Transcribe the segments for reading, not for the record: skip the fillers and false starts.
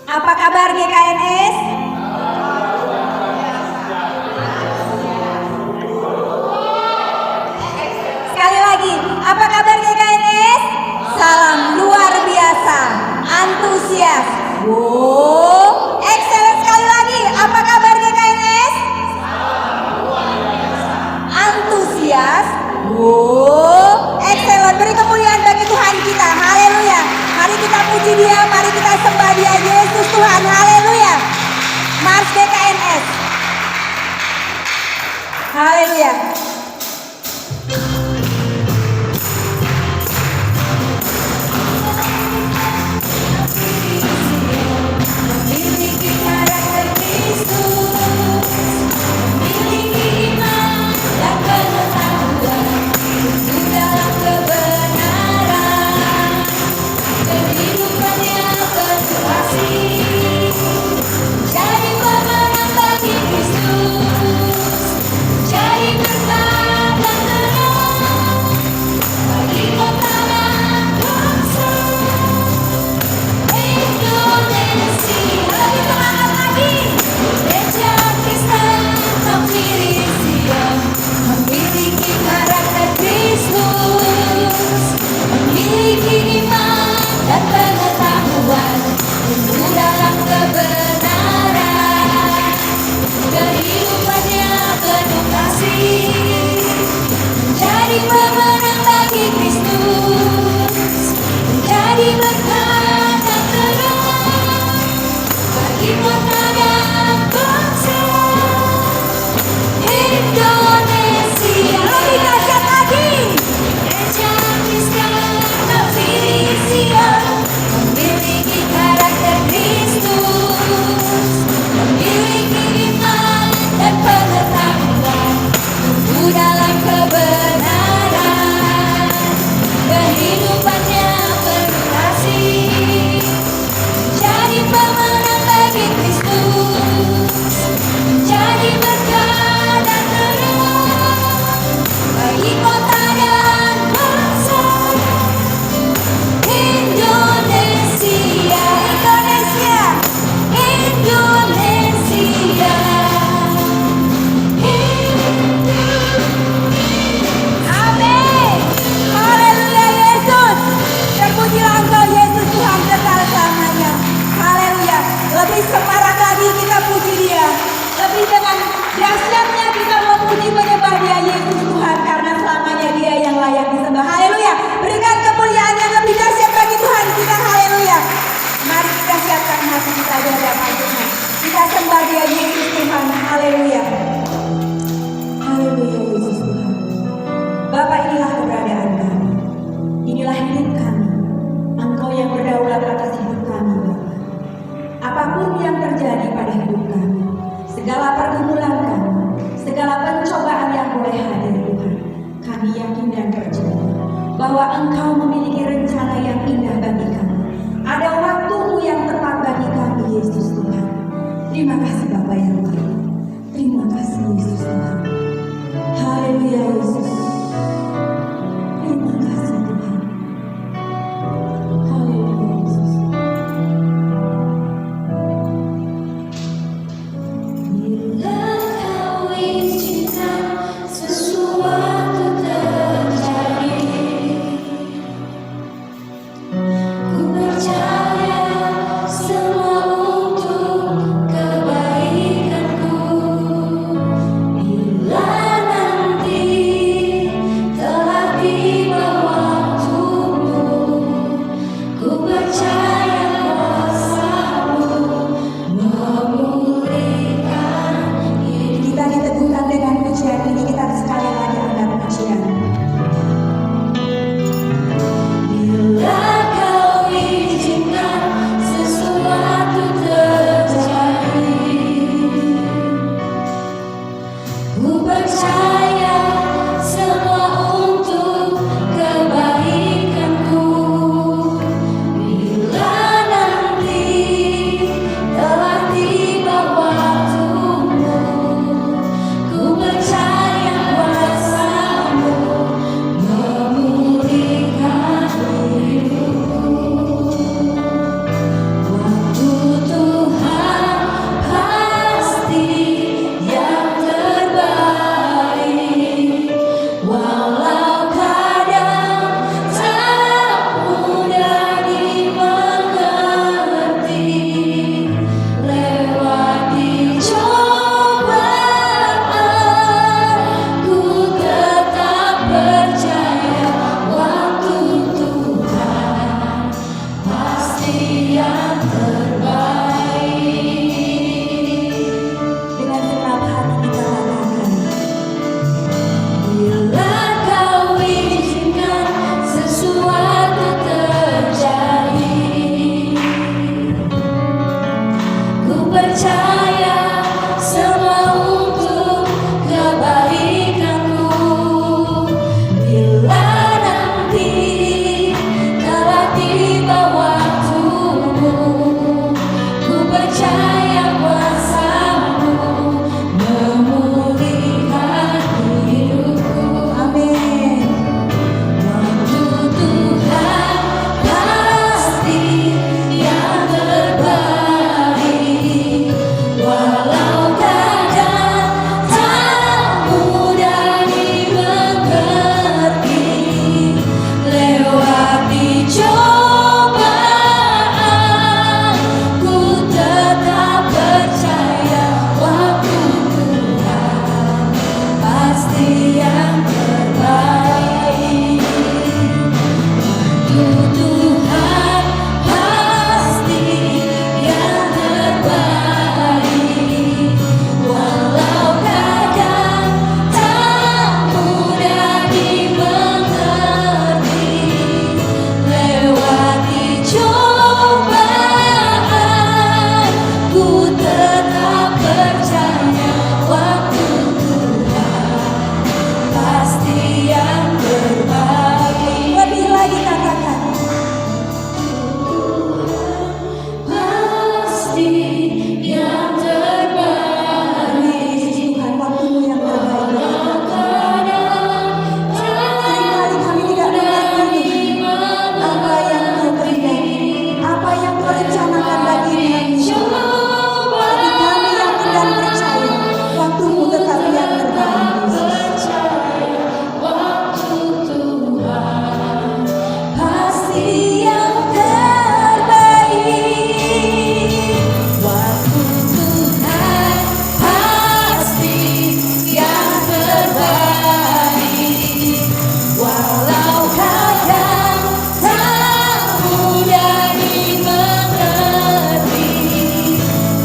Apa kabar GKNS? Sekali lagi, apa kabar GKNS? Salam luar biasa, antusias. Wow, excellent sekali lagi. Apa kabar GKNS? Antusias. Wow, excellent. Beri kemuliaan bagi Tuhan kita. Haleluya. Mari kita puji Dia, mari kita sembah Dia, Yesus Tuhan. Haleluya. Mars GKNS. Haleluya. Jadi pemenang bagi Kristus, jadi berkat yang terbaik. Dengan segenap hati kita katakan, Bila kau izinkan sesuatu terjadi, ku percaya semua untuk kebaikanku. Bila nanti telah tiba waktumu, ku percaya kuasa-Mu memulihkan hidupku. amin. Waktu Tuhan pasti yang terbaik, walau kadang tak mudah dimengerti. Lewati cobaan, ku tetap percaya waktu Tuhan pasti yang terbaik. Tuhan pasti yang terbaik, walau kadang tak mudah dimengerti. Lewati cobaan, ku tetap percaya waktu Tuhan pasti yang terbaik. Lebih lagi katakan, Pasti yang terbaik. Tuhan, waktumu yang terbaik bagi kami. Seringkali kami tidak mengerti apa yang Kau berikan, apa yang Kau rencanakan bagi kami. Tapi kami yakin dan percaya waktumu tetap yang terbaik, Yesus. Pasti yang terbaik. Waktu Tuhan pasti yang terbaik, walau kadang tak mudah dimengerti.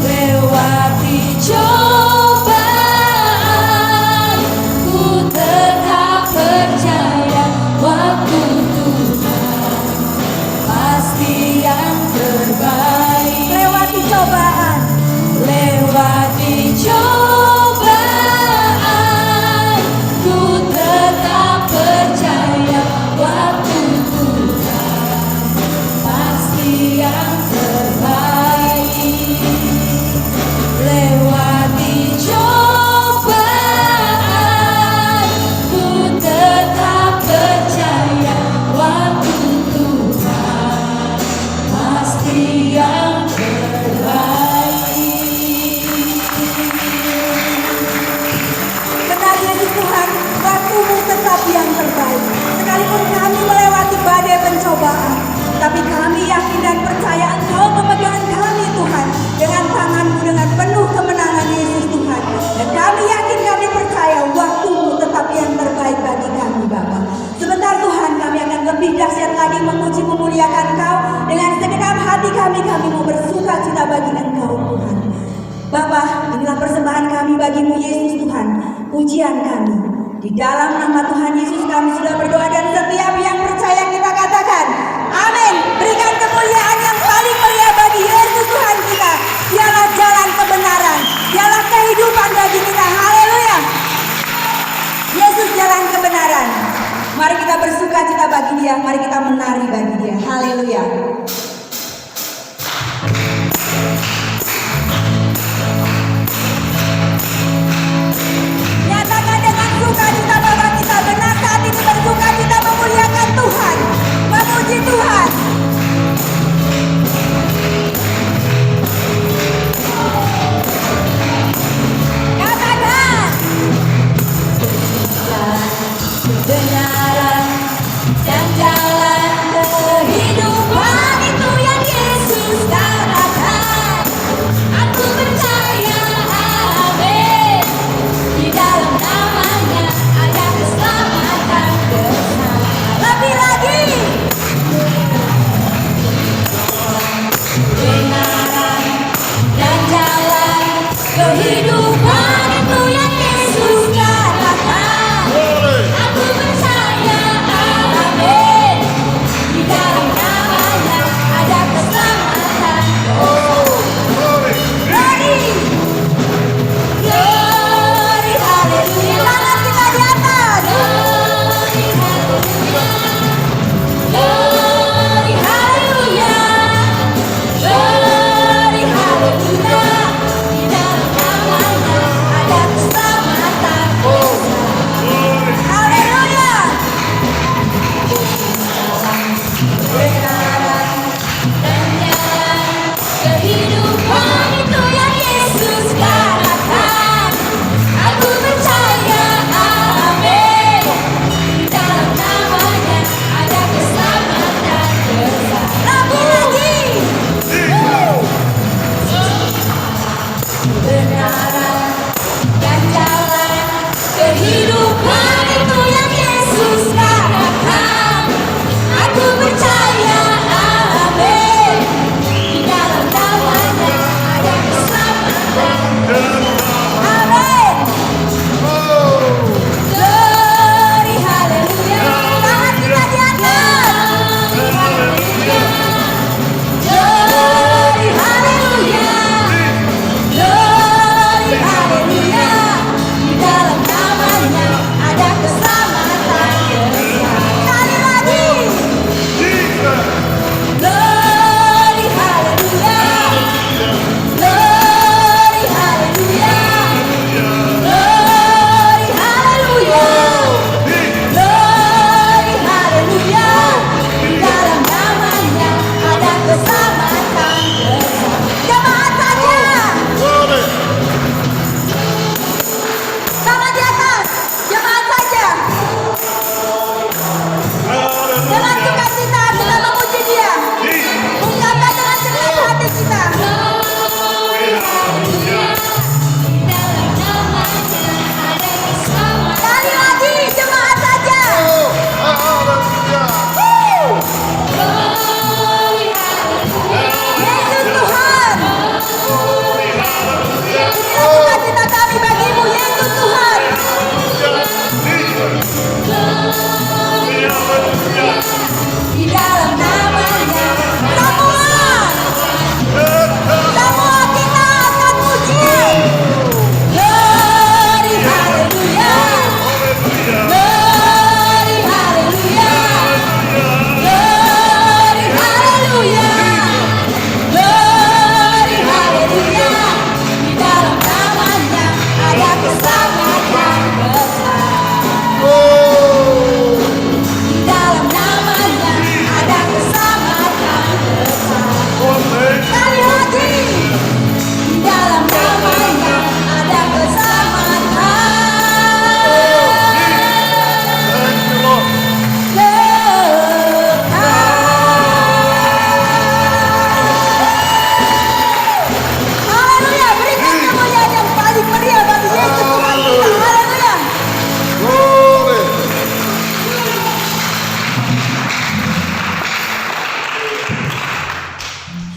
Lewati cobaan, ku tetap percaya waktu Tuhan pasti yang terbaik. Lewati cobaan, Lewati cobaan, ku tetap percaya waktu Tuhan pasti yang terbaik. Lewati cobaan, ku tetap percaya waktu Tuhan pasti yang terbaik. benar Yesus Tuhan, waktumu tetap yang terbaik. Sekalipun kami melewati badai pencobaan, tapi kami yakin dan percaya Engkau memegang kami Tuhan dengan tangan-Mu dengan penuh kemenangan Yesus Tuhan. Dan kami yakin, kami percaya waktumu tetap yang terbaik bagi kami Bapa. Sebentar Tuhan, kami akan lebih dahsyat lagi memuji memuliakan Engkau. Dengan segenap hati kami mau bersuka cita bagi Engkau Tuhan. Bapa, inilah persembahan kami bagimu Yesus Tuhan, pujian kami. Di dalam nama Tuhan Yesus kami sudah berdoa, dan setiap yang percaya kita katakan, amin. Berikan kemuliaan yang paling meriah bagi Yesus Tuhan kita. Dialah jalan kebenaran, dialah kehidupan bagi kita. Haleluya. Yesus jalan kebenaran. Mari kita bersuka cita bagi Dia, mari kita menari bagi Dia. Haleluya. Nyatakan dengan sukacita Bapa kita, benar saat ini bersuka cita memuliakan Tuhan, memuji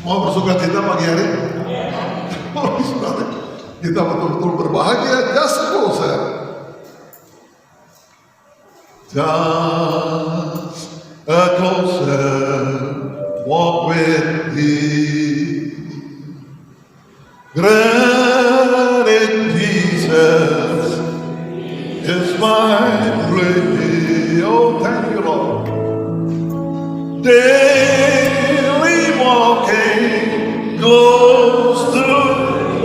Semua bersuka cita pagi hari? Oh, saudara, kita betul-betul berbahagia. Just closer. Just a closer walk with Thee. Granted Jesus is my plea. Oh, thank you, Lord. Daily walking close to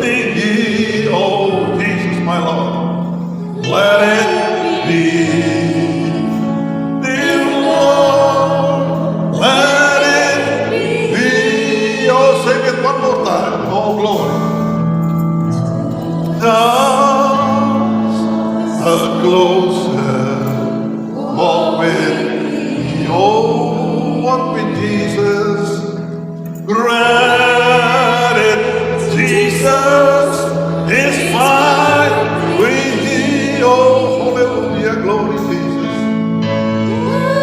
Thee. Oh, Jesus, my Lord. Let it be. Dear Lord, let it be. Oh, sing it one more time. Oh, glory. Just a closer walk with Thee. Oh, walk with Jesus. Granted, Jesus is mine with Thee. Oh, hallelujah, glory Jesus.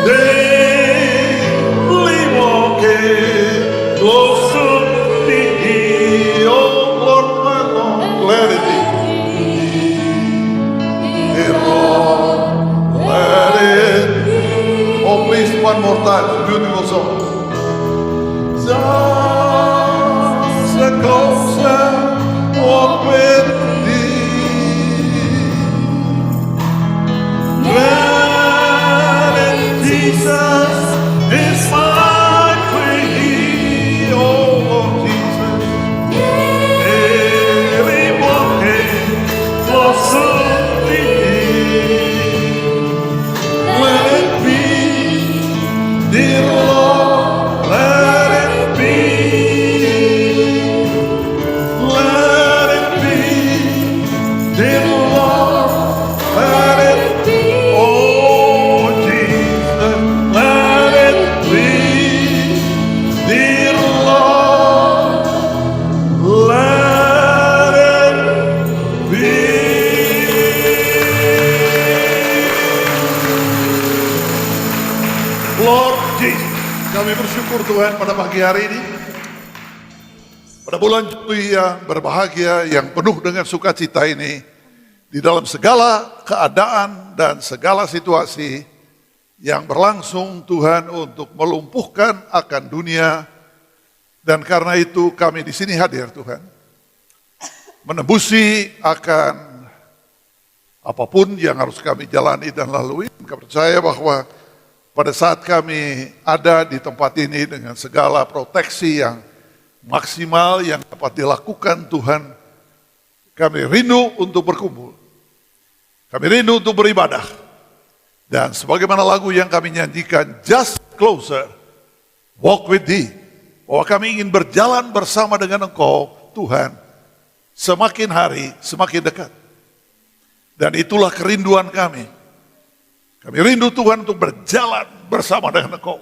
Daily walking close to Thee. Oh, Lord, my Lord, let it be. Dear Lord, let it be. Oh, please, one more time, beautiful song. Just a closer walk with Thee. Granted, Jesus is my plea. Oh, Lord Jesus, daily walking close to Thee. Let it be, dear Lord, let it be. Let it be, dear Lord, let it be. Oh, Jesus, let it be, dear Lord, let it be. Lord Jesus, kami bersyukur Tuhan pada pagi hari ini, pada bulan Juli yang berbahagia, yang penuh dengan sukacita ini, di dalam segala keadaan dan segala situasi yang berlangsung Tuhan untuk melumpuhkan akan dunia. Dan karena itu kami di sini hadir Tuhan, menembusi akan apapun yang harus kami jalani dan lalui. Kami percaya bahwa pada saat kami ada di tempat ini dengan segala proteksi yang maksimal yang dapat dilakukan Tuhan, kami rindu untuk berkumpul. Kami rindu untuk beribadah. Dan sebagaimana lagu yang kami nyanyikan, Just Closer, Walk with Thee. Bahwa kami ingin berjalan bersama dengan Engkau, Tuhan, semakin hari semakin dekat. Dan itulah kerinduan kami. Kami rindu Tuhan untuk berjalan bersama dengan Engkau.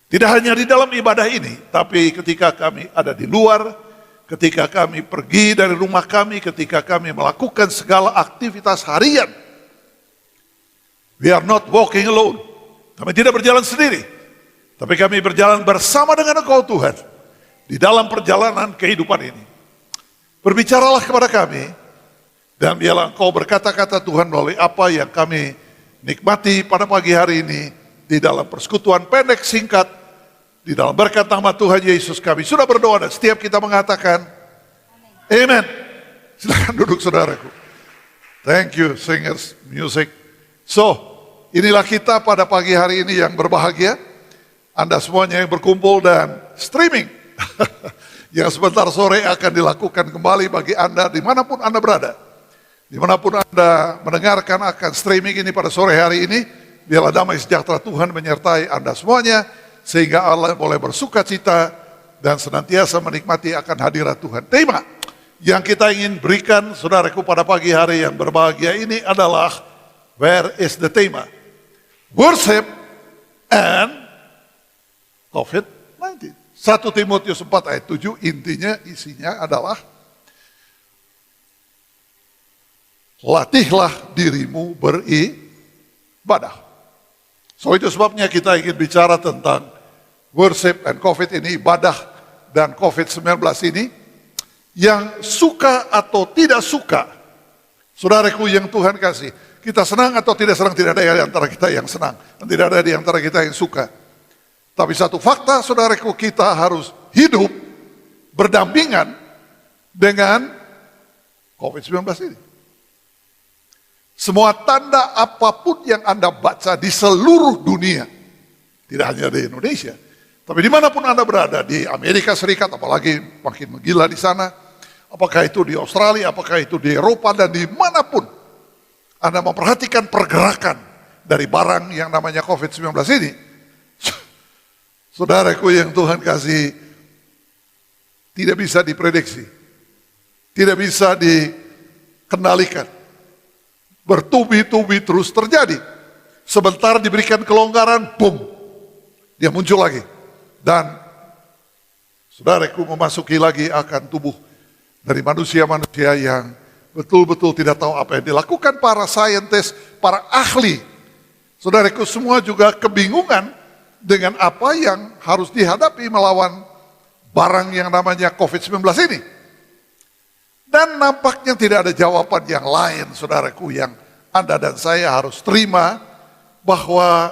Tidak hanya di dalam ibadah ini, tapi ketika kami ada di luar, ketika kami pergi dari rumah kami, ketika kami melakukan segala aktivitas harian. We are not walking alone. Kami tidak berjalan sendiri, tapi kami berjalan bersama dengan Engkau Tuhan, di dalam perjalanan kehidupan ini. Berbicaralah kepada kami, dan biarlah Engkau berkata-kata Tuhan melalui apa yang kami nikmati pada pagi hari ini, di dalam persekutuan pendek singkat, di dalam berkat nama Tuhan Yesus kami sudah berdoa dan setiap kita mengatakan Amen. Silakan duduk saudaraku. Thank you singers, music. So, inilah kita pada pagi hari ini yang berbahagia. Anda semuanya yang berkumpul dan streaming. Yang sebentar sore akan dilakukan kembali bagi Anda dimanapun Anda berada. Dimanapun Anda mendengarkan akan streaming ini pada sore hari ini, biarlah damai sejahtera Tuhan menyertai Anda semuanya, sehingga Allah boleh bersuka cita dan senantiasa menikmati akan hadirat Tuhan. Tema yang kita ingin berikan saudaraku pada pagi hari yang berbahagia ini adalah, where is the tema? Worship and COVID-19. 1 Timotius 4 ayat 7 intinya isinya adalah, latihlah dirimu beribadah. So itu sebabnya kita ingin bicara tentang worship and COVID ini, ibadah dan COVID-19 ini, yang suka atau tidak suka, saudaraku yang Tuhan kasih, kita senang atau tidak senang, tidak ada di antara kita yang senang, dan tidak ada di antara kita yang suka. Tapi satu fakta, saudaraku, kita harus hidup berdampingan dengan COVID-19 ini. Semua tanda apapun yang Anda baca di seluruh dunia, tidak hanya di Indonesia, tapi dimanapun Anda berada, di Amerika Serikat, apalagi makin menggila di sana, apakah itu di Australia, apakah itu di Eropa, dan dimanapun Anda memperhatikan pergerakan dari barang yang namanya COVID-19 ini, saudaraku yang Tuhan kasih, tidak bisa diprediksi, tidak bisa dikendalikan, bertubi-tubi terus terjadi. Sebentar diberikan kelonggaran, boom, dia muncul lagi. Dan saudaraku memasuki lagi akan tubuh dari manusia-manusia yang betul-betul tidak tahu apa yang dilakukan para saintis, para ahli. Saudaraku semua juga kebingungan dengan apa yang harus dihadapi melawan barang yang namanya COVID-19 ini. Dan nampaknya tidak ada jawaban yang lain, saudaraku, yang Anda dan saya harus terima, bahwa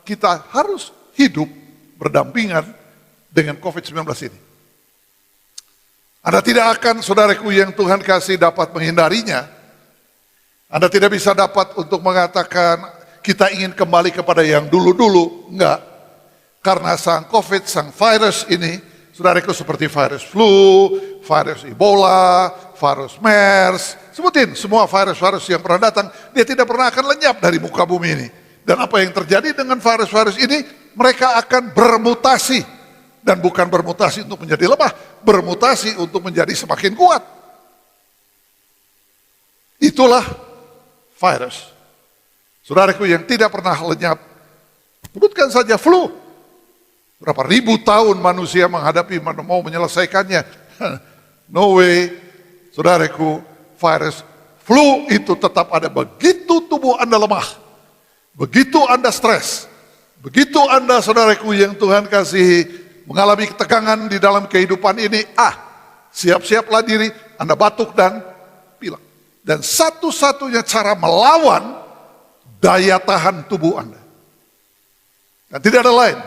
kita harus hidup berdampingan dengan COVID-19 ini. Anda tidak akan, saudaraku yang Tuhan kasih, dapat menghindarinya. Anda tidak bisa dapat untuk mengatakan kita ingin kembali kepada yang dulu-dulu, enggak. Karena sang COVID, sang virus ini, saudaraku, seperti virus flu, virus Ebola, virus MERS, sebutin semua virus-virus yang pernah datang, dia tidak pernah akan lenyap dari muka bumi ini. Dan apa yang terjadi dengan virus-virus ini, mereka akan bermutasi. Dan bukan bermutasi untuk menjadi lemah, bermutasi untuk menjadi semakin kuat. Itulah virus. Saudaraku yang tidak pernah lenyap, sebutkan saja flu. Berapa ribu tahun manusia menghadapi, mau menyelesaikannya. No way, saudaraku, virus flu itu tetap ada. Begitu tubuh Anda lemah, begitu Anda stres, begitu Anda, saudaraku yang Tuhan kasih, mengalami ketegangan di dalam kehidupan ini, siap-siaplah diri, Anda batuk dan pilek. Dan satu-satunya cara melawan daya tahan tubuh Anda. Dan tidak ada lain.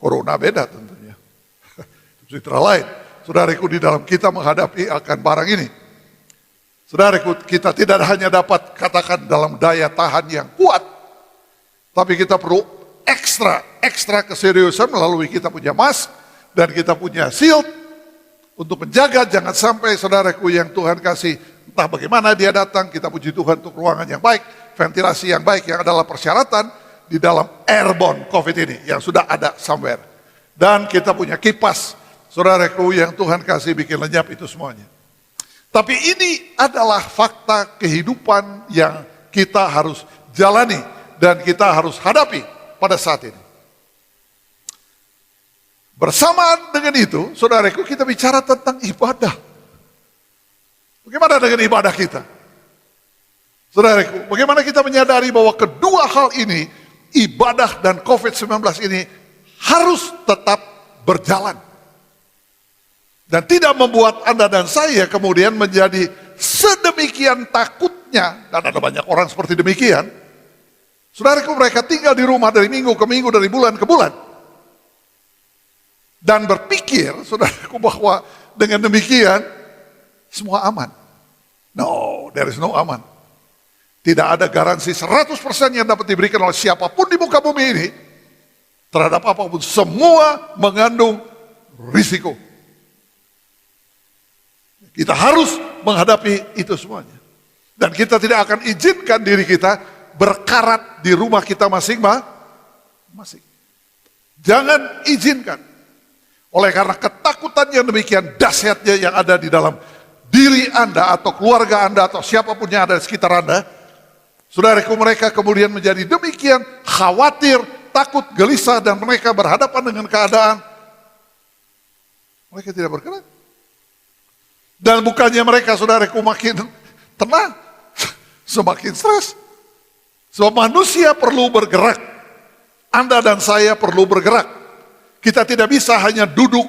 Corona beda tentunya. Citra lain. Saudaraku, di dalam kita menghadapi akan barang ini, saudaraku, kita tidak hanya dapat katakan dalam daya tahan yang kuat, tapi kita perlu ekstra keseriusan melalui kita punya mask dan kita punya shield untuk menjaga jangan sampai, saudaraku yang Tuhan kasih, entah bagaimana dia datang, kita puji Tuhan untuk ruangan yang baik, ventilasi yang baik yang adalah persyaratan di dalam airborne COVID ini yang sudah ada somewhere. Dan kita punya kipas, saudaraku yang Tuhan kasih bikin lenyap itu semuanya. Tapi ini adalah fakta kehidupan yang kita harus jalani dan kita harus hadapi pada saat ini. Bersamaan dengan itu, saudaraku, kita bicara tentang ibadah. Bagaimana dengan ibadah kita? Saudaraku, bagaimana kita menyadari bahwa kedua hal ini, ibadah dan COVID-19 ini harus tetap berjalan. Dan tidak membuat Anda dan saya kemudian menjadi sedemikian takutnya, dan ada banyak orang seperti demikian. Saudaraku, mereka tinggal di rumah dari minggu ke minggu, dari bulan ke bulan. Dan berpikir, saudaraku, bahwa dengan demikian semua aman. No, there is no aman. Tidak ada garansi 100% yang dapat diberikan oleh siapapun di muka bumi ini terhadap apapun. Semua mengandung risiko. Kita harus menghadapi itu semuanya. Dan kita tidak akan izinkan diri kita berkarat di rumah kita masing-masing. Jangan izinkan. Oleh karena ketakutan yang demikian dahsyatnya yang ada di dalam diri Anda atau keluarga Anda atau siapapun yang ada di sekitar Anda, saudaraku, mereka kemudian menjadi demikian khawatir, takut, gelisah, dan mereka berhadapan dengan keadaan mereka tidak bergerak. Dan bukannya mereka, saudaraku, makin tenang, semakin stres. Sebab manusia perlu bergerak. Anda dan saya perlu bergerak. Kita tidak bisa hanya duduk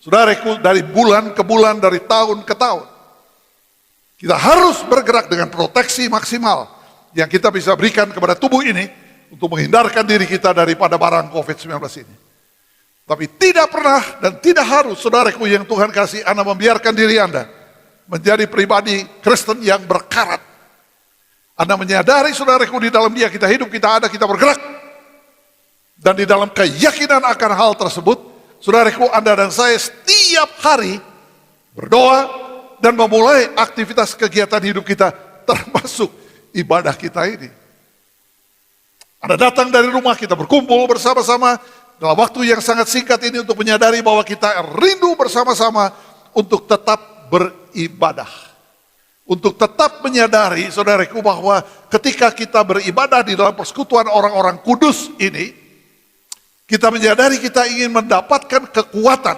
Saudaraku, dari bulan ke bulan, dari tahun ke tahun, kita harus bergerak dengan proteksi maksimal yang kita bisa berikan kepada tubuh ini untuk menghindarkan diri kita daripada barang COVID-19 ini. Tapi tidak pernah dan tidak harus, saudaraku yang Tuhan kasih, Anda membiarkan diri Anda menjadi pribadi Kristen yang berkarat. Anda menyadari, saudaraku, di dalam Dia kita hidup, kita ada, kita bergerak. Dan di dalam keyakinan akan hal tersebut, saudaraku, Anda dan saya setiap hari berdoa dan memulai aktivitas kegiatan hidup kita, termasuk ibadah kita ini. Anda datang dari rumah, kita berkumpul bersama-sama dalam waktu yang sangat singkat ini untuk menyadari bahwa kita rindu bersama-sama untuk tetap beribadah. Untuk tetap menyadari, saudaraku, bahwa ketika kita beribadah di dalam persekutuan orang-orang kudus ini, kita menyadari kita ingin mendapatkan kekuatan.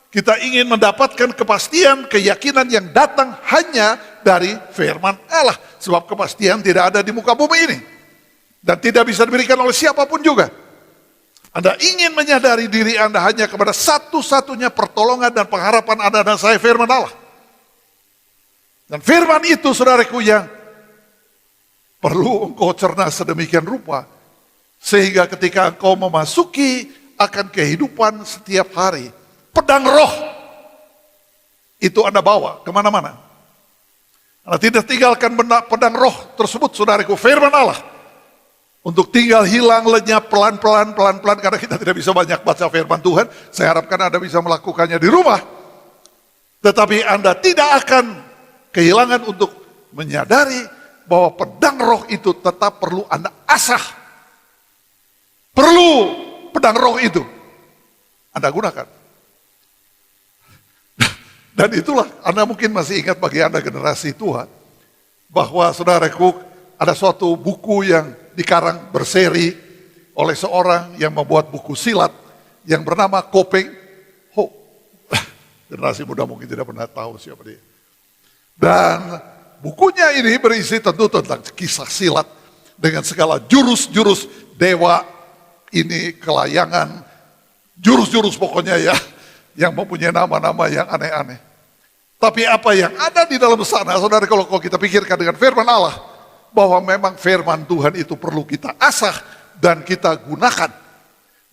Kita ingin mendapatkan kepastian, keyakinan yang datang hanya dari firman Allah. Sebab kepastian tidak ada di muka bumi ini. Dan tidak bisa diberikan oleh siapapun juga. Anda ingin menyadari diri Anda hanya kepada satu-satunya pertolongan dan pengharapan Anda dan saya, firman Allah. Dan firman itu, saudaraku, yang perlu engkau cerna sedemikian rupa, sehingga ketika engkau memasuki akan kehidupan setiap hari, pedang roh itu Anda bawa kemana-mana. Anda tidak tinggalkan pedang roh tersebut, saudaraku, firman Allah, untuk tinggal hilang, lenyap, pelan-pelan, karena kita tidak bisa banyak baca firman Tuhan. Saya harapkan Anda bisa melakukannya di rumah. Tetapi Anda tidak akan kehilangan untuk menyadari bahwa pedang roh itu tetap perlu Anda asah. Perlu pedang roh itu Anda gunakan. Dan itulah, Anda mungkin masih ingat bagi Anda generasi tua, bahwa saudaraku, ada suatu buku yang dikarang berseri oleh seorang yang membuat buku silat yang bernama Kopeng Ho. Generasi muda mungkin tidak pernah tahu siapa dia. Dan bukunya ini berisi tentu tentang kisah silat dengan segala jurus-jurus dewa ini, kelayangan, jurus-jurus pokoknya ya, yang mempunyai nama-nama yang aneh-aneh. Tapi apa yang ada di dalam sana, saudara, kalau kita pikirkan dengan firman Allah, bahwa memang firman Tuhan itu perlu kita asah dan kita gunakan.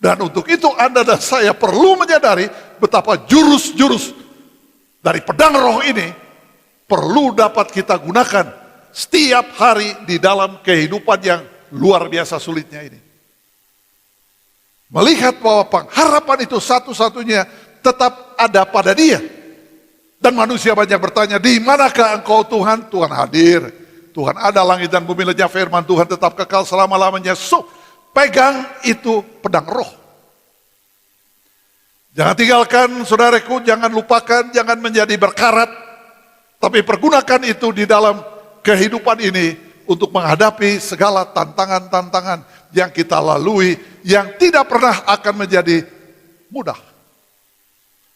Dan untuk itu Anda dan saya perlu menyadari betapa jurus-jurus dari pedang roh ini perlu dapat kita gunakan setiap hari di dalam kehidupan yang luar biasa sulitnya ini. Melihat bahwa pengharapan itu satu-satunya tetap ada pada Dia. Dan manusia banyak bertanya, di manakah engkau Tuhan? Tuhan hadir. Tuhan ada, langit dan bumi lenyap, firman Tuhan tetap kekal selama-lamanya. So, pegang itu pedang roh. Jangan tinggalkan, saudaraku, jangan lupakan, jangan menjadi berkarat. Tapi pergunakan itu di dalam kehidupan ini untuk menghadapi segala tantangan-tantangan yang kita lalui, yang tidak pernah akan menjadi mudah.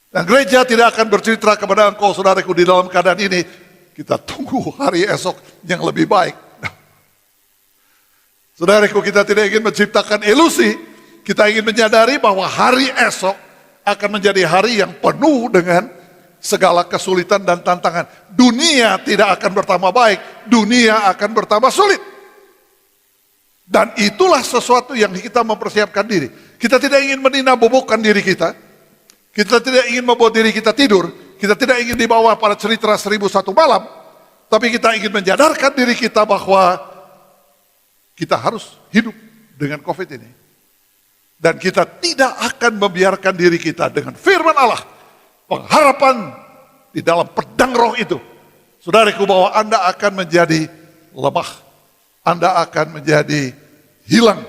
Dan gereja tidak akan bercerita kepada engkau, saudaraku, di dalam keadaan ini, kita tunggu hari esok yang lebih baik. Saudaraku, kita tidak ingin menciptakan ilusi, kita ingin menyadari bahwa hari esok akan menjadi hari yang penuh dengan segala kesulitan dan tantangan. Dunia tidak akan bertambah baik, dunia akan bertambah sulit. Dan itulah sesuatu yang kita mempersiapkan diri. Kita tidak ingin meninabobokan diri kita. Kita tidak ingin membuat diri kita tidur. Kita tidak ingin dibawa pada cerita 1001 malam. Tapi kita ingin menyadarkan diri kita bahwa kita harus hidup dengan COVID ini. Dan kita tidak akan membiarkan diri kita dengan firman Allah, pengharapan di dalam pedang roh itu. Saudaraku, bahwa Anda akan menjadi lemah. Anda akan menjadi hilang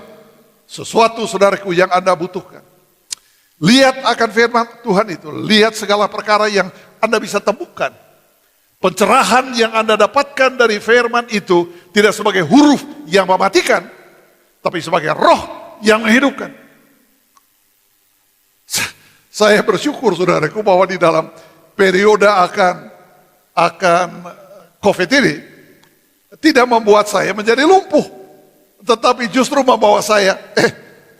sesuatu, saudaraku, yang Anda butuhkan. Lihat akan firman Tuhan itu. Lihat segala perkara yang Anda bisa temukan. Pencerahan yang Anda dapatkan dari firman itu tidak sebagai huruf yang mematikan, tapi sebagai roh yang menghidupkan. Saya bersyukur, saudaraku, bahwa di dalam periode akan COVID ini tidak membuat saya menjadi lumpuh, tetapi justru membawa saya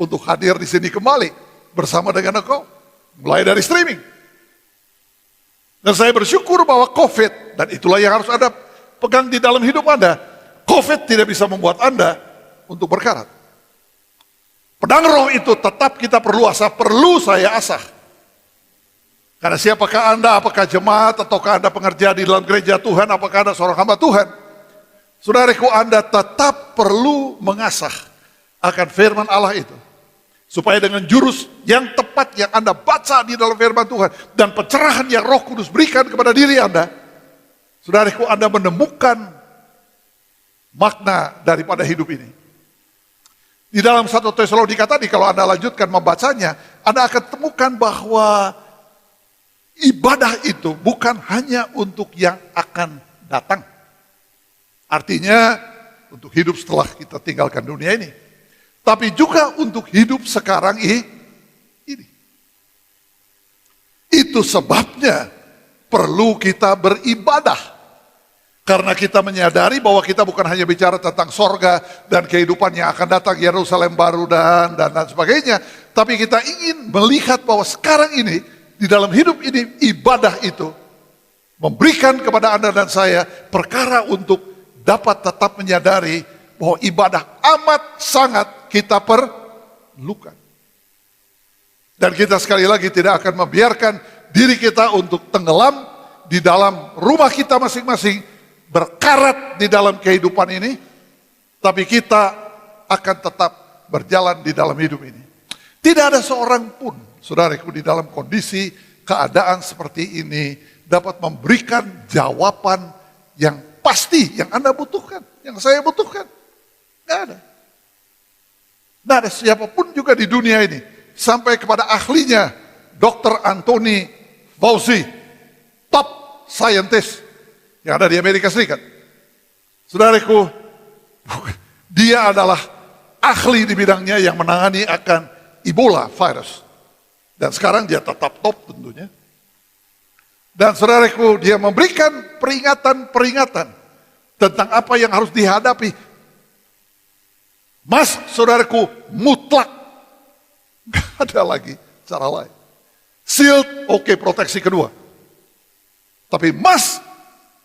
untuk hadir di sini kembali bersama dengan engkau, mulai dari streaming. Dan saya bersyukur bahwa COVID, dan itulah yang harus Anda pegang di dalam hidup Anda, COVID tidak bisa membuat Anda untuk berkarat. Pedang roh itu tetap kita perlu saya asah. Karena siapakah Anda, apakah jemaat, ataukah Anda pengerja di dalam gereja Tuhan, apakah Anda seorang hamba Tuhan, saudaraku, Anda tetap perlu mengasah akan firman Allah itu. Supaya dengan jurus yang tepat yang Anda baca di dalam firman Tuhan, dan pencerahan yang Roh Kudus berikan kepada diri Anda, saudaraku, Anda menemukan makna daripada hidup ini. Di dalam 1 Tesalonika tadi, kalau Anda lanjutkan membacanya, Anda akan temukan bahwa ibadah itu bukan hanya untuk yang akan datang. Artinya untuk hidup setelah kita tinggalkan dunia ini. Tapi juga untuk hidup sekarang ini. Itu sebabnya perlu kita beribadah. Karena kita menyadari bahwa kita bukan hanya bicara tentang sorga dan kehidupan yang akan datang, Yerusalem baru dan sebagainya. Tapi kita ingin melihat bahwa sekarang ini, di dalam hidup ini, ibadah itu memberikan kepada Anda dan saya perkara untuk dapat tetap menyadari bahwa ibadah amat sangat kita perlukan. Dan kita sekali lagi tidak akan membiarkan diri kita untuk tenggelam di dalam rumah kita masing-masing, berkarat di dalam kehidupan ini, tapi kita akan tetap berjalan di dalam hidup ini. Tidak ada seorang pun, saudaraku, di dalam kondisi keadaan seperti ini dapat memberikan jawaban yang pasti, yang Anda butuhkan, yang saya butuhkan. Tidak ada. Tidak ada siapapun juga di dunia ini, sampai kepada ahlinya, Dr. Anthony Fauci, top scientist yang ada di Amerika Serikat. Saudaraku, dia adalah ahli di bidangnya yang menangani akan Ebola virus. Dan sekarang dia tetap top tentunya. Dan saudaraku, dia memberikan peringatan-peringatan tentang apa yang harus dihadapi. Mas, saudaraku, mutlak. Gak ada lagi cara lain. Shield, oke, proteksi kedua. Tapi mask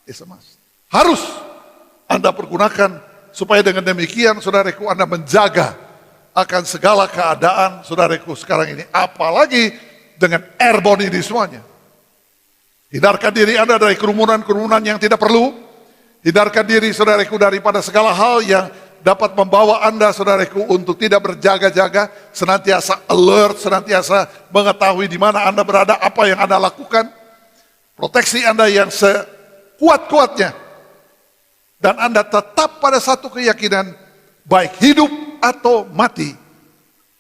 is a must. Harus Anda pergunakan supaya dengan demikian, saudaraku, Anda menjaga akan segala keadaan, saudaraku, sekarang ini. Apalagi dengan airborne ini semuanya. Hindarkan diri Anda dari kerumunan-kerumunan yang tidak perlu. Hindarkan diri, saudaraku, daripada segala hal yang dapat membawa Anda, saudaraku, untuk tidak berjaga-jaga, senantiasa alert, senantiasa mengetahui di mana Anda berada, apa yang Anda lakukan. Proteksi Anda yang sekuat-kuatnya. Dan Anda tetap pada satu keyakinan, baik hidup atau mati,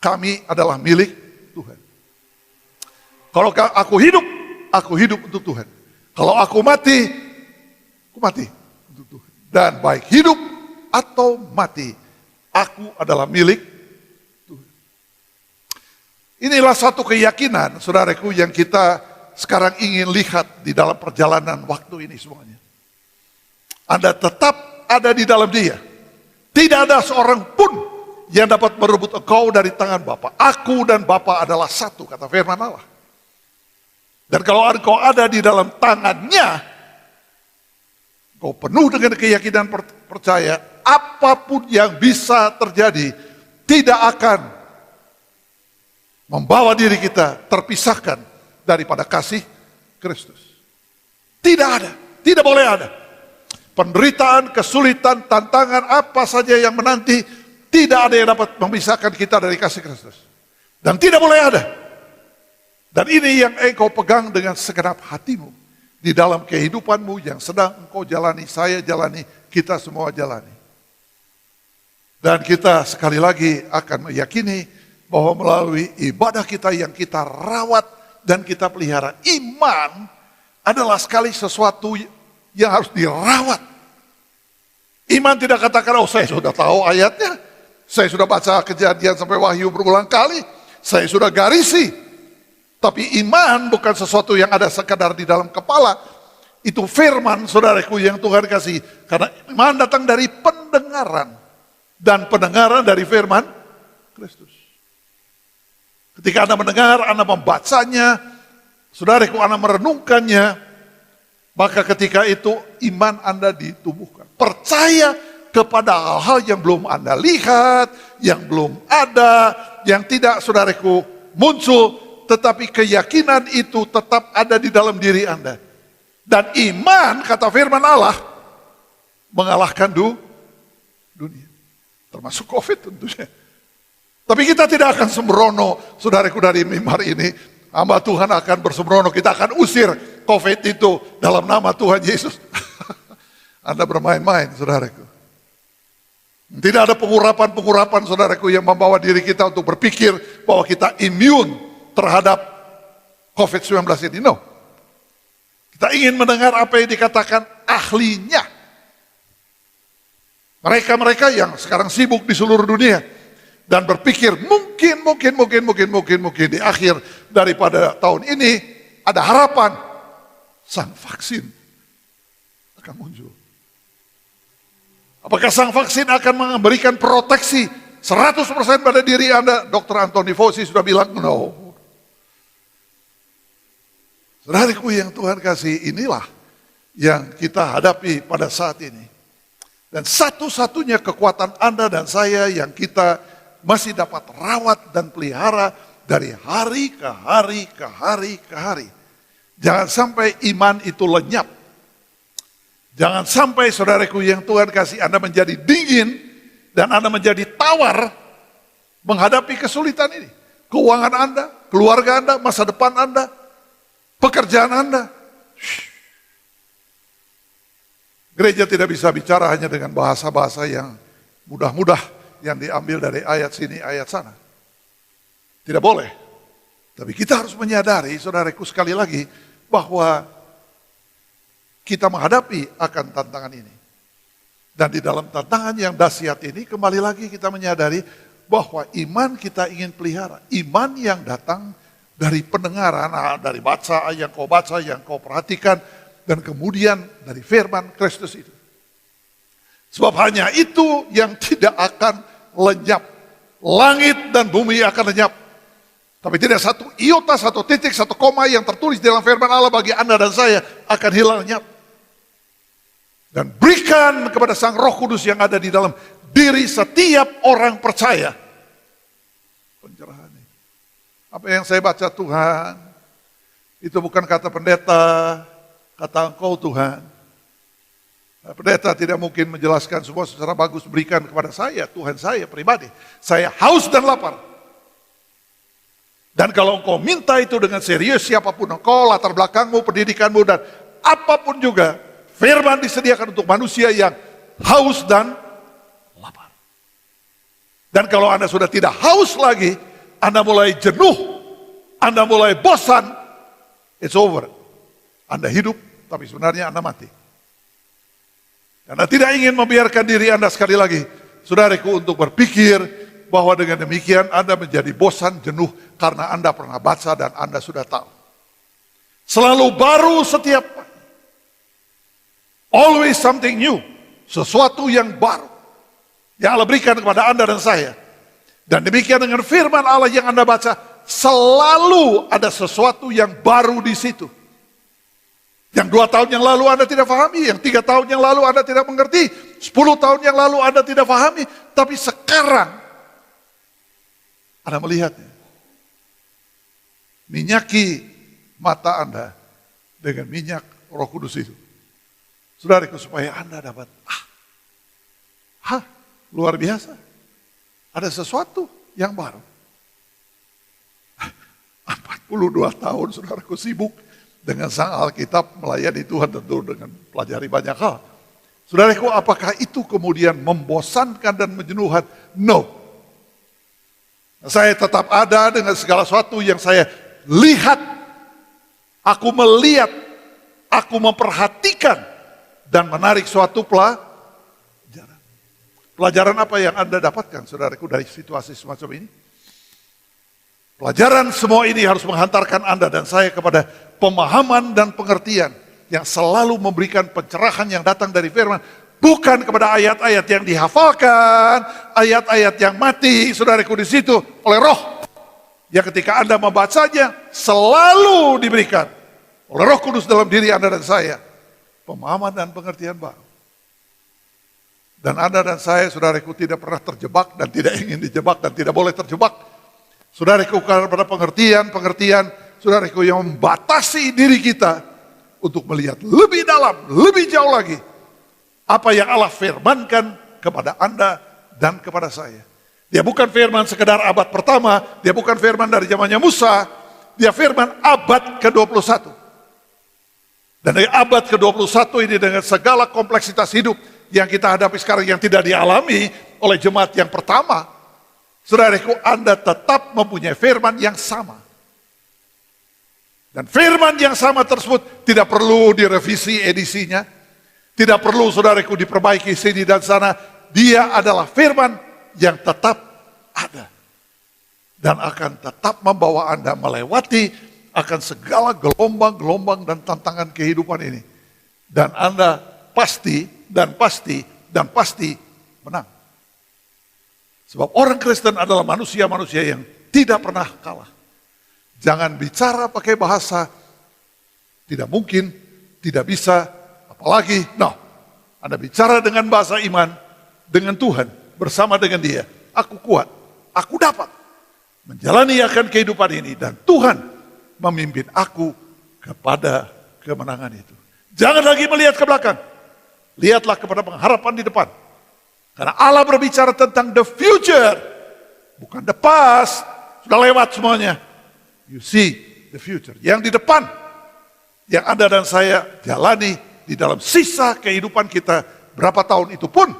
kami adalah milik Tuhan. Kalau aku hidup untuk Tuhan. Kalau aku mati untuk Tuhan. Dan baik hidup atau mati, aku adalah milik Tuhan. Inilah satu keyakinan, saudaraku, yang kita sekarang ingin lihat di dalam perjalanan waktu ini semuanya. Anda tetap ada di dalam Dia. Tidak ada seorang pun yang dapat merebut engkau dari tangan Bapa. Aku dan Bapa adalah satu, kata firman Allah. Dan kalau engkau ada di dalam tangannya, engkau penuh dengan keyakinan percaya, apapun yang bisa terjadi tidak akan membawa diri kita terpisahkan daripada kasih Kristus. Tidak ada, tidak boleh ada. Penderitaan, kesulitan, tantangan, apa saja yang menanti, tidak ada yang dapat memisahkan kita dari kasih Kristus. Dan tidak boleh ada. Dan ini yang engkau pegang dengan segenap hatimu. Di dalam kehidupanmu yang sedang engkau jalani, saya jalani, kita semua jalani. Dan kita sekali lagi akan meyakini bahwa melalui ibadah kita yang kita rawat dan kita pelihara, iman adalah sekali sesuatu yang harus dirawat. Iman tidak katakan, oh saya sudah tahu ayatnya, saya sudah baca Kejadian sampai Wahyu berulang kali, saya sudah garisi. Tapi iman bukan sesuatu yang ada sekadar di dalam kepala. Itu firman, saudaraku, yang Tuhan kasih. Karena iman datang dari pendengaran. Dan pendengaran dari firman Kristus. Ketika Anda mendengar, Anda membacanya, saudaraku, Anda merenungkannya, Maka ketika itu iman Anda ditumbuhkan. Percaya kepada hal-hal yang belum Anda lihat, yang belum ada, yang tidak saudaraku muncul, tetapi keyakinan itu tetap ada di dalam diri Anda. Dan iman, kata firman Allah, mengalahkan dunia. Termasuk COVID tentunya. Tapi kita tidak akan sembrono, saudaraku, dari mimbar ini. Hamba Tuhan akan bersembrono, kita akan usir COVID itu dalam nama Tuhan Yesus. Anda bermain-main, saudaraku. Tidak ada pengurapan-pengurapan, saudaraku, yang membawa diri kita untuk berpikir bahwa kita imun terhadap COVID-19 ini. No. Kita ingin mendengar apa yang dikatakan ahlinya. Mereka-mereka yang sekarang sibuk di seluruh dunia dan berpikir mungkin di akhir daripada tahun ini ada harapan sang vaksin akan muncul. Apakah sang vaksin akan memberikan proteksi 100% pada diri Anda? Dr. Anthony Fauci sudah bilang no. Saudaraku yang Tuhan kasih, inilah yang kita hadapi pada saat ini. Dan satu-satunya kekuatan Anda dan saya yang kita masih dapat rawat dan pelihara dari hari ke hari ke hari ke hari. Jangan sampai iman itu lenyap. Jangan sampai saudaraku yang Tuhan kasih Anda menjadi dingin dan Anda menjadi tawar menghadapi kesulitan ini. Keuangan Anda, keluarga Anda, masa depan Anda, pekerjaan Anda. Gereja tidak bisa bicara hanya dengan bahasa-bahasa yang mudah-mudah yang diambil dari ayat sini, ayat sana. Tidak boleh. Tapi kita harus menyadari, saudaraku, sekali lagi, bahwa kita menghadapi akan tantangan ini. Dan di dalam tantangan yang dahsyat ini, kembali lagi kita menyadari bahwa iman kita ingin pelihara. Iman yang datang dari pendengaran, dari baca yang kau baca, yang kau perhatikan, dan kemudian dari firman Kristus itu. Sebab hanya itu yang tidak akan lenyap. Langit dan bumi akan lenyap. Tapi tidak satu iota, satu titik, satu koma yang tertulis dalam firman Allah bagi Anda dan saya akan hilang lenyap. Dan berikan kepada Sang Roh Kudus yang ada di dalam diri setiap orang percaya pencerahan. Apa yang saya baca Tuhan, itu bukan kata pendeta, kata Engkau Tuhan. Pendeta tidak mungkin menjelaskan semua secara bagus, berikan kepada saya, Tuhan saya pribadi. Saya haus dan lapar. Dan kalau engkau minta itu dengan serius, siapapun engkau, latar belakangmu, pendidikanmu, dan apapun juga, firman disediakan untuk manusia yang haus dan lapar. Dan kalau Anda sudah tidak haus lagi, Anda mulai jenuh, Anda mulai bosan, it's over. Anda hidup, tapi sebenarnya Anda mati. Anda tidak ingin membiarkan diri Anda sekali lagi, saudaraku, untuk berpikir bahwa dengan demikian Anda menjadi bosan, jenuh, karena Anda pernah baca dan Anda sudah tahu. Selalu baru setiap pagi. Always something new. Sesuatu yang baru. Yang Allah berikan kepada Anda dan saya. Dan demikian dengan firman Allah yang Anda baca, selalu ada sesuatu yang baru di situ. Yang 2 tahun yang lalu Anda tidak pahami, yang 3 tahun yang lalu Anda tidak mengerti, 10 tahun yang lalu Anda tidak pahami, tapi sekarang Anda melihatnya. Minyaki mata Anda dengan minyak Roh Kudus itu. Saudaraku, supaya Anda dapat, luar biasa. Ada sesuatu yang baru. 42 tahun saudaraku sibuk dengan sang Alkitab, melayani Tuhan tentu dengan pelajari banyak hal. Saudaraku, apakah itu kemudian membosankan dan menjenuhkan? No. Saya tetap ada dengan segala sesuatu yang saya lihat, aku melihat, aku memperhatikan, dan menarik suatu pelajaran. Pelajaran apa yang Anda dapatkan, saudaraku, dari situasi semacam ini? Pelajaran semua ini harus menghantarkan Anda dan saya kepada pemahaman dan pengertian yang selalu memberikan pencerahan yang datang dari firman. Bukan kepada ayat-ayat yang dihafalkan, ayat-ayat yang mati, saudaraku, di situ oleh Roh. Yang ketika Anda membacanya, selalu diberikan oleh Roh Kudus dalam diri Anda dan saya. pemahaman dan pengertian baru. Dan Anda dan saya, saudaraku, tidak pernah terjebak dan tidak ingin dijebak dan tidak boleh terjebak. Saudaraku, karena pengertian, saudaraku, yang membatasi diri kita untuk melihat lebih dalam, lebih jauh lagi apa yang Allah firmankan kepada Anda dan kepada saya. Dia bukan firman sekedar abad pertama, dia bukan firman dari zamannya Musa, dia firman abad ke-21. Dan dari abad ke-21 ini dengan segala kompleksitas hidup yang kita hadapi sekarang yang tidak dialami oleh jemaat yang pertama, saudaraku, Anda tetap mempunyai firman yang sama. Dan firman yang sama tersebut tidak perlu direvisi edisinya, tidak perlu saudaraku diperbaiki sini dan sana. Dia adalah firman yang tetap ada. Dan akan tetap membawa Anda melewati akan segala gelombang-gelombang dan tantangan kehidupan ini. Dan Anda pasti menang. Sebab orang Kristen adalah manusia-manusia yang tidak pernah kalah. Jangan bicara pakai bahasa tidak mungkin, tidak bisa, apalagi, Anda bicara dengan bahasa iman, dengan Tuhan, bersama dengan Dia. Aku kuat, aku dapat menjalani akan kehidupan ini, dan Tuhan memimpin aku kepada kemenangan itu. Jangan lagi melihat ke belakang, lihatlah kepada pengharapan di depan. Karena Allah berbicara tentang the future, bukan the past, sudah lewat semuanya. You see the future, yang di depan, yang Anda dan saya jalani di dalam sisa kehidupan kita berapa tahun itu pun,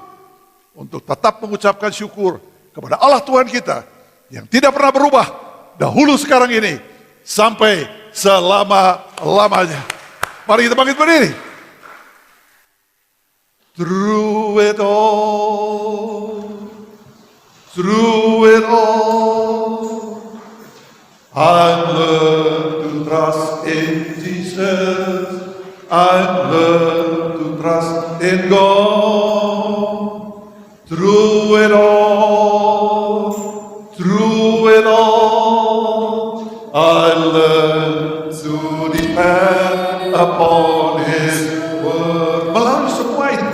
untuk tetap mengucapkan syukur kepada Allah Tuhan kita, yang tidak pernah berubah, dahulu sekarang ini, sampai selama-lamanya. Mari kita bangkit berdiri. Through it all, I learned to trust in Jesus. I learned to trust in God. Through it all, I learned to depend upon His word. Melalui semua itu,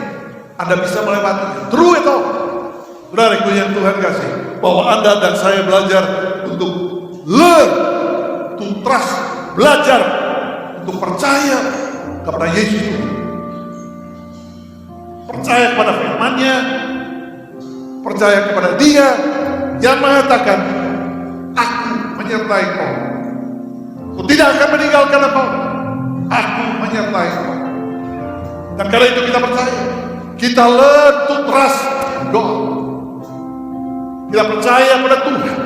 Anda bisa melewati. Through it all. Saudaraku yang Tuhan kasih, bahwa Anda dan saya belajar untuk learn to trust, belajar untuk percaya kepada Yesus. Percaya kepada firman-Nya, percaya kepada Dia yang mengatakan, aku menyertai kau. Aku tidak akan meninggalkan engkau. Aku menyertai kau. Dan karena itu kita percaya. Kita learn to trust God. Kita percaya pada Tuhan.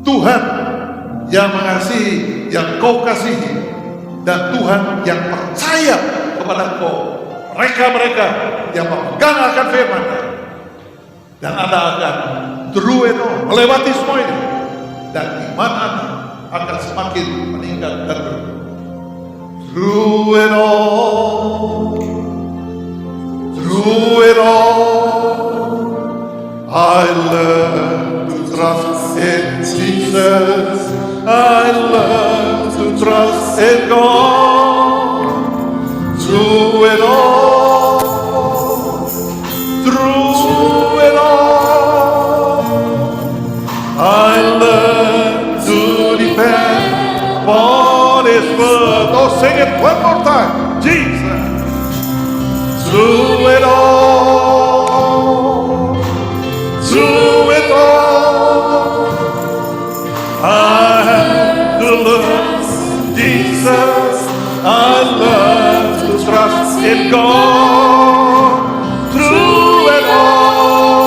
Tuhan yang mengasihi, yang kau kasihi, dan Tuhan yang percaya kepada kau. Mereka-mereka yang memegang akan firman, dan Anda akan through it all, melewati semua ini, dan iman Anda akan semakin meningkat dan berkembang. Through it all, I learn to trust in Jesus. I learn to trust in God. Through it all, I learn to depend upon His word. Oh, sing it one more time, Jesus. Through it all, I have to learn Jesus. I learn to trust in God. Through it all,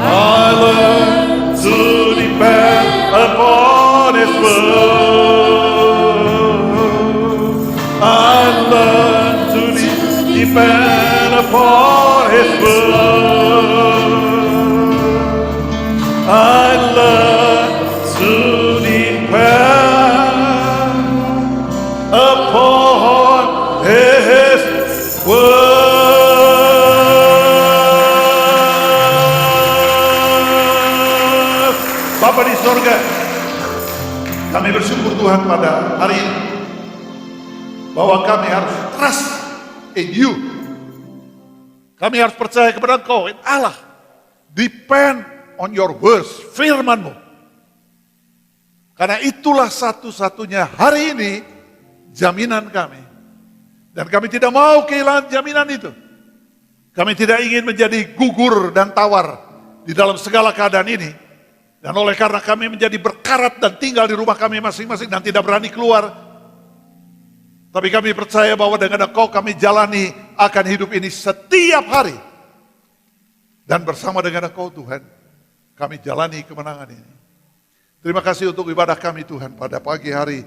I learn to depend upon His word. I learn to depend upon His word. I learn to depend upon His word. Bapa di surga, Kami bersyukur Tuhan pada hari ini bahwa kami harus trust in you. Kami harus percaya kepada Engkau, Allah. Depend on your words, firman-Mu. Karena itulah satu-satunya hari ini jaminan kami. Dan kami tidak mau kehilangan jaminan itu. Kami tidak ingin menjadi gugur dan tawar di dalam segala keadaan ini. Dan oleh karena kami menjadi berkarat dan tinggal di rumah kami masing-masing dan tidak berani keluar. Tapi kami percaya bahwa dengan Engkau kami jalani akan hidup ini setiap hari. Dan bersama dengan Engkau Tuhan, kami jalani kemenangan ini. Terima kasih untuk ibadah kami Tuhan pada pagi hari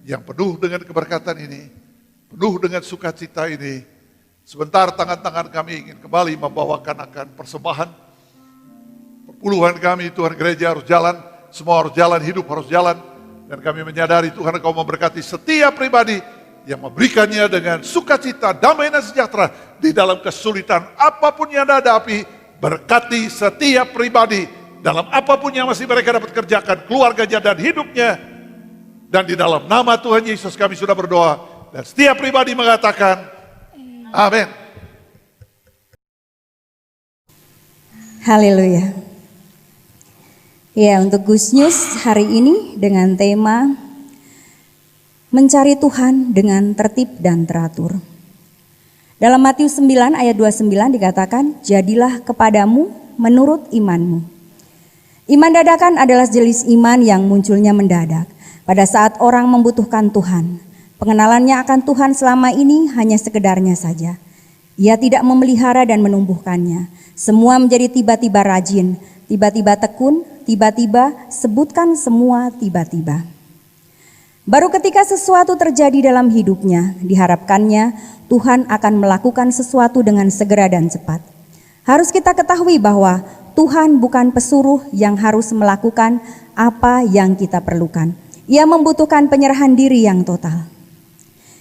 yang penuh dengan keberkatan ini, penuh dengan sukacita ini. Sebentar tangan-tangan kami ingin kembali membawakan akan persembahan. Perpuluhan kami Tuhan, gereja harus jalan, semua harus jalan, hidup harus jalan. Dan kami menyadari Tuhan Engkau memberkati setiap pribadi yang memberikannya dengan sukacita, damai dan sejahtera di dalam kesulitan apapun yang Anda hadapi. Berkati setiap pribadi dalam apapun yang masih mereka dapat kerjakan, keluarganya dan hidupnya. Dan di dalam nama Tuhan Yesus kami sudah berdoa. Dan setiap pribadi mengatakan, amin. Haleluya. Ya, untuk Good News hari ini dengan tema mencari Tuhan dengan tertib dan teratur. Dalam Matius 9 ayat 29 dikatakan, jadilah kepadamu menurut imanmu. Iman dadakan adalah jenis iman yang munculnya mendadak pada saat orang membutuhkan Tuhan. Pengenalannya akan Tuhan selama ini hanya sekedarnya saja. Ia tidak memelihara dan menumbuhkannya. Semua menjadi tiba-tiba rajin, tiba-tiba tekun, tiba-tiba sebutkan semua tiba-tiba. Baru ketika sesuatu terjadi dalam hidupnya, diharapkannya Tuhan akan melakukan sesuatu dengan segera dan cepat. Harus kita ketahui bahwa Tuhan bukan pesuruh yang harus melakukan apa yang kita perlukan. Ia membutuhkan penyerahan diri yang total.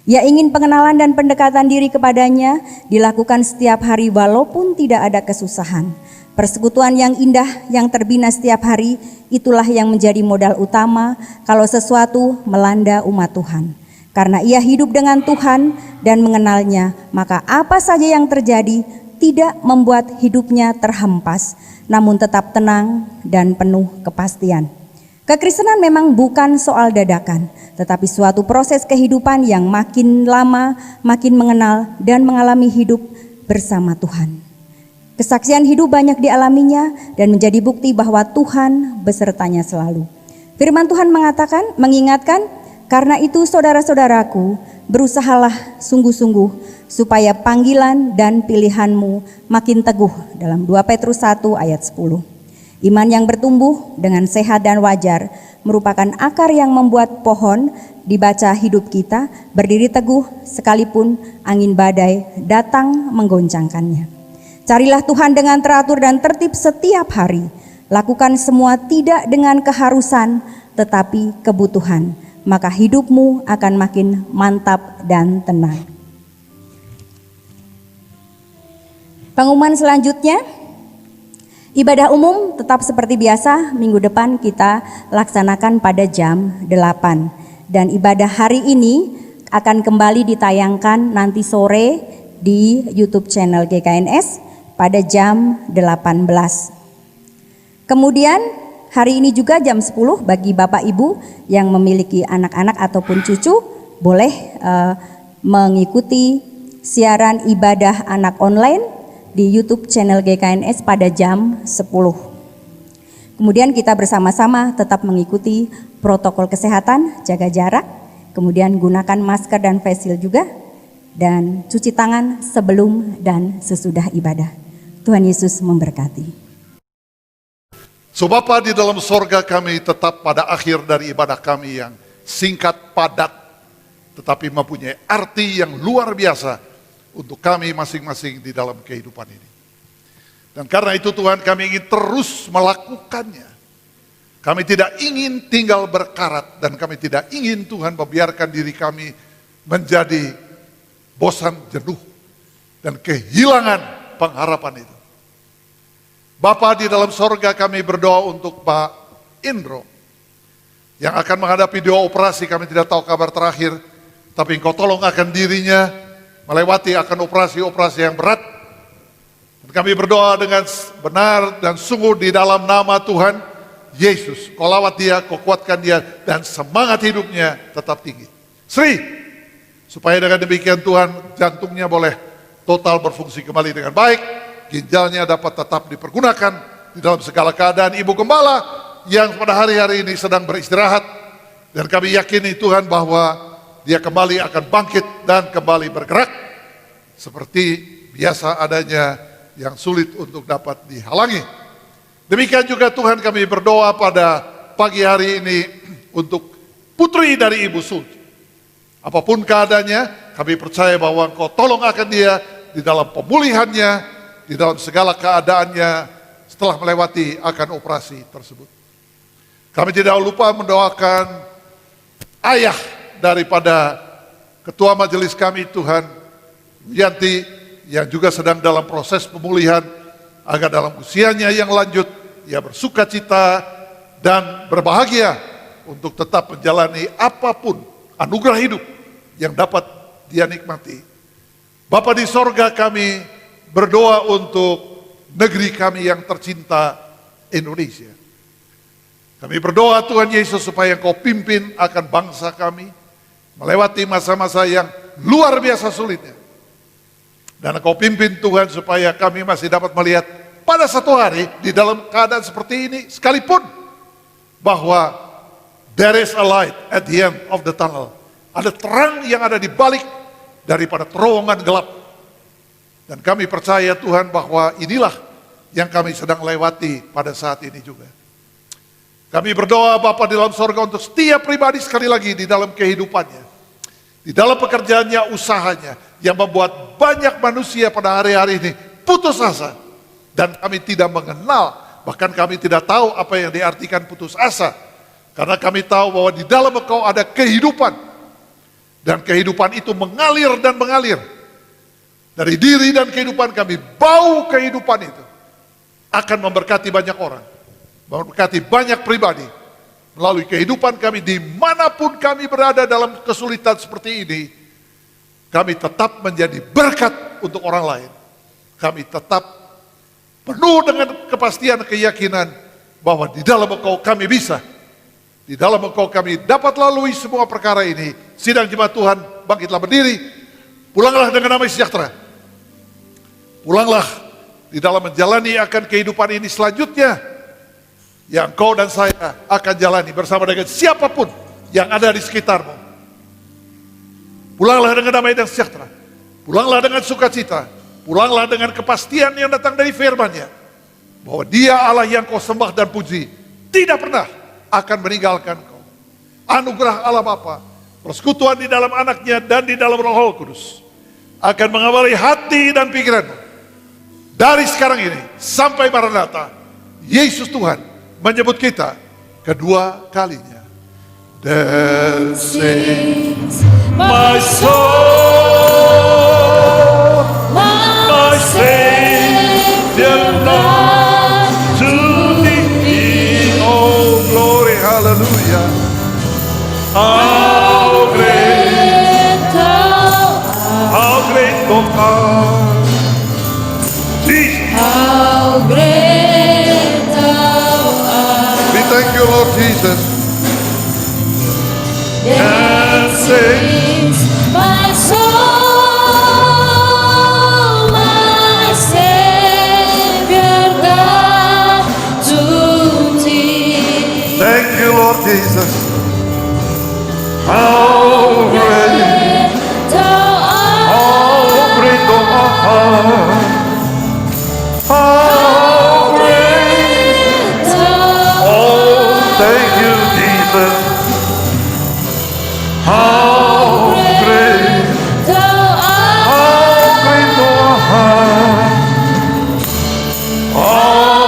Ia ingin pengenalan dan pendekatan diri kepadanya dilakukan setiap hari walaupun tidak ada kesusahan. Persekutuan yang indah yang terbina setiap hari, itulah yang menjadi modal utama kalau sesuatu melanda umat Tuhan. Karena ia hidup dengan Tuhan dan mengenalnya, maka apa saja yang terjadi tidak membuat hidupnya terhempas, namun tetap tenang dan penuh kepastian. Kekristenan memang bukan soal dadakan, tetapi suatu proses kehidupan yang makin lama makin mengenal dan mengalami hidup bersama Tuhan. Kesaksian hidup banyak dialaminya dan menjadi bukti bahwa Tuhan besertanya selalu. Firman Tuhan mengingatkan, karena itu saudara-saudaraku, berusahalah sungguh-sungguh supaya panggilan dan pilihanmu makin teguh dalam 2 Petrus 1 ayat 10. Iman yang bertumbuh dengan sehat dan wajar merupakan akar yang membuat pohon dibaca hidup kita berdiri teguh sekalipun angin badai datang menggoncangkannya. Carilah Tuhan dengan teratur dan tertib setiap hari. Lakukan semua tidak dengan keharusan tetapi kebutuhan. Maka hidupmu akan makin mantap dan tenang. Pengumuman selanjutnya, ibadah umum tetap seperti biasa minggu depan kita laksanakan pada jam 8. Dan ibadah hari ini akan kembali ditayangkan nanti sore di YouTube channel GKNS pada jam 18. Kemudian hari ini juga jam 10 bagi Bapak Ibu yang memiliki anak-anak ataupun cucu boleh mengikuti siaran ibadah anak online di YouTube channel GKNS pada jam 10. Kemudian kita bersama-sama tetap mengikuti protokol kesehatan, jaga jarak, kemudian gunakan masker dan face shield juga, dan cuci tangan sebelum dan sesudah ibadah. Tuhan Yesus memberkati. So Bapa di dalam sorga, kami tetap pada akhir dari ibadah kami yang singkat, padat, tetapi mempunyai arti yang luar biasa untuk kami masing-masing di dalam kehidupan ini. Dan karena itu Tuhan, kami ingin terus melakukannya. Kami tidak ingin tinggal berkarat, dan kami tidak ingin Tuhan membiarkan diri kami menjadi bosan, jenuh, dan kehilangan pengharapan itu. Bapa di dalam sorga, kami berdoa untuk Pak Indro. yang akan menghadapi 2 operasi, kami tidak tahu kabar terakhir, tapi Engkau tolong akan dirinya melewati akan operasi-operasi yang berat. Dan kami berdoa dengan benar dan sungguh di dalam nama Tuhan Yesus. Kau lawat dia, kau kuatkan dia, dan semangat hidupnya tetap tinggi. Sri, supaya dengan demikian Tuhan jantungnya boleh total berfungsi kembali dengan baik, ginjalnya dapat tetap dipergunakan di dalam segala keadaan. Ibu Gembala yang pada hari-hari ini sedang beristirahat, dan kami yakini Tuhan bahwa dia kembali akan bangkit dan kembali bergerak seperti biasa adanya yang sulit untuk dapat dihalangi. Demikian juga Tuhan kami berdoa pada pagi hari ini untuk putri dari Ibu Sulti. Apapun keadaannya, kami percaya bahwa Engkau tolong akan dia di dalam pemulihannya, di dalam segala keadaannya setelah melewati akan operasi tersebut. Kami tidak lupa mendoakan ayah daripada ketua majelis kami, Tuhan Yanti, yang juga sedang dalam proses pemulihan, agar dalam usianya yang lanjut, ia bersuka cita dan berbahagia untuk tetap menjalani apapun anugerah hidup yang dapat dia nikmati. Bapa di sorga, kami berdoa untuk negeri kami yang tercinta, Indonesia. Kami berdoa Tuhan Yesus supaya Engkau pimpin akan bangsa kami melewati masa-masa yang luar biasa sulitnya. Dan Engkau pimpin Tuhan supaya kami masih dapat melihat pada satu hari di dalam keadaan seperti ini sekalipun bahwa there is a light at the end of the tunnel. Ada terang yang ada di balik daripada terowongan gelap. Dan kami percaya Tuhan bahwa inilah yang kami sedang lewati pada saat ini juga. Kami berdoa Bapa di dalam sorga untuk setiap pribadi sekali lagi di dalam kehidupannya, di dalam pekerjaannya, usahanya, yang membuat banyak manusia pada hari-hari ini putus asa. Dan kami tidak mengenal, bahkan kami tidak tahu apa yang diartikan putus asa. Karena kami tahu bahwa di dalam Engkau ada kehidupan. Dan kehidupan itu mengalir dan mengalir. Dari diri dan kehidupan kami, bau kehidupan itu akan memberkati banyak orang. Memberkati banyak pribadi melalui kehidupan kami dimanapun kami berada dalam kesulitan seperti ini. Kami tetap menjadi berkat untuk orang lain. Kami tetap penuh dengan kepastian keyakinan bahwa di dalam Engkau kami bisa. Di dalam Engkau kami dapat lalui semua perkara ini. Sidang jemaat Tuhan, bangkitlah berdiri. Pulanglah dengan damai sejahtera. Pulanglah di dalam menjalani akan kehidupan ini selanjutnya, yang kau dan saya akan jalani bersama dengan siapapun yang ada di sekitarmu. Pulanglah dengan damai dan sejahtera. Pulanglah dengan sukacita. Pulanglah dengan kepastian yang datang dari firman-Nya, bahwa Dia Allah yang kau sembah dan puji tidak pernah akan meninggalkan kau. Anugerah Allah Bapa, persekutuan di dalam Anaknya dan di dalam Roh Kudus akan mengawali hati dan pikiranmu dari sekarang ini sampai Maranatha. Yesus Tuhan menyebut kita kedua kalinya. Then sings my soul, my Savior God to thee. Oh glory, hallelujah. How great thou art, How great thou art. Jesus. how great thou art. We thank you, Lord Jesus. Then sings my soul, my Savior God to thee. Thank you, Lord Jesus. How great, Thou how art, great thou art. How great. thou Oh, thank you, Jesus. How great, thou art, how great thou art. How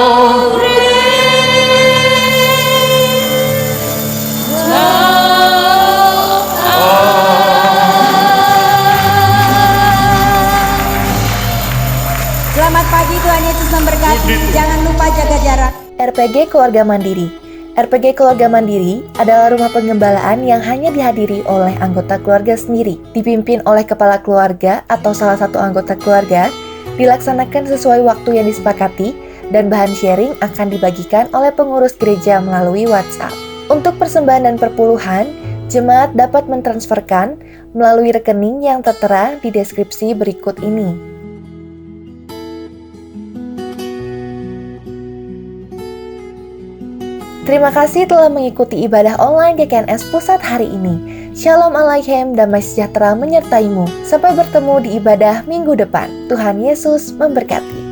Selamat pagi, Tuhan Yesus memberkati. Jangan lupa jaga jarak. RPG Keluarga Mandiri. RPG Keluarga Mandiri adalah rumah pengembalaan yang hanya dihadiri oleh anggota keluarga sendiri, dipimpin oleh kepala keluarga atau salah satu anggota keluarga, dilaksanakan sesuai waktu yang disepakati, dan bahan sharing akan dibagikan oleh pengurus gereja melalui WhatsApp. Untuk persembahan dan perpuluhan, jemaat dapat mentransferkan melalui rekening yang tertera di deskripsi berikut ini. Terima kasih telah mengikuti ibadah online GKNS Pusat hari ini. Shalom Aleichem, damai sejahtera menyertaimu. Sampai bertemu di ibadah minggu depan. Tuhan Yesus memberkati.